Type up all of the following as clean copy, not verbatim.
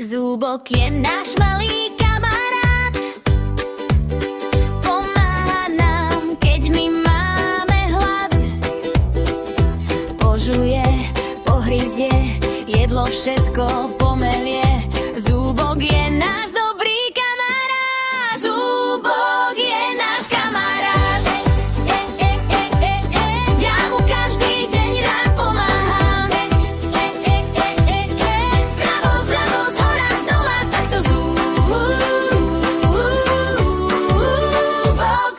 Zúbok je náš malý kamarát, pomáha nám, keď my máme hlad. Požuje, pohryzie, jedlo všetko pomelie. Zúbok je náš dobrý kamarát. Zúbok je náš kamarát. Ja mu každý deň rád pomáham. Vľavo, vľavo, zhora, zdola, takto Zúbok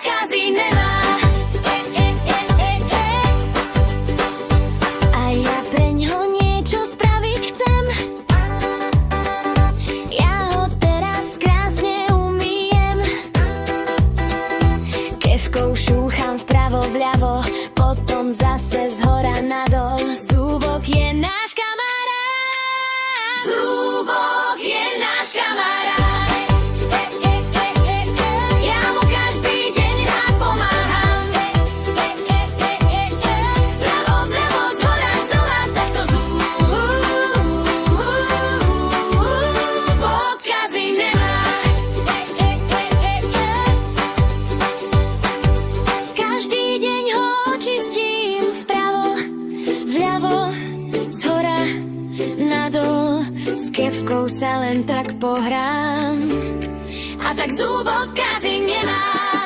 kazy nemá. A ja preňho niečo spraviť chcem. Ja ho teraz krásne umýjem. Kefkou šúcham vpravo, vľavo, potom zase zhora nadol. Zúbok je náš kamarát. Zúbok je náš kamarát. Ja mu každý deň rád pomáham. Vľavo, vľavo, zhora, zdola, takto Zúbok kazy nemá. Každý deň ho očistím vpravo, vľavo, zhora, nadol. S kefkou sa len tak pohrám. A tak Zúbok kazy nemá.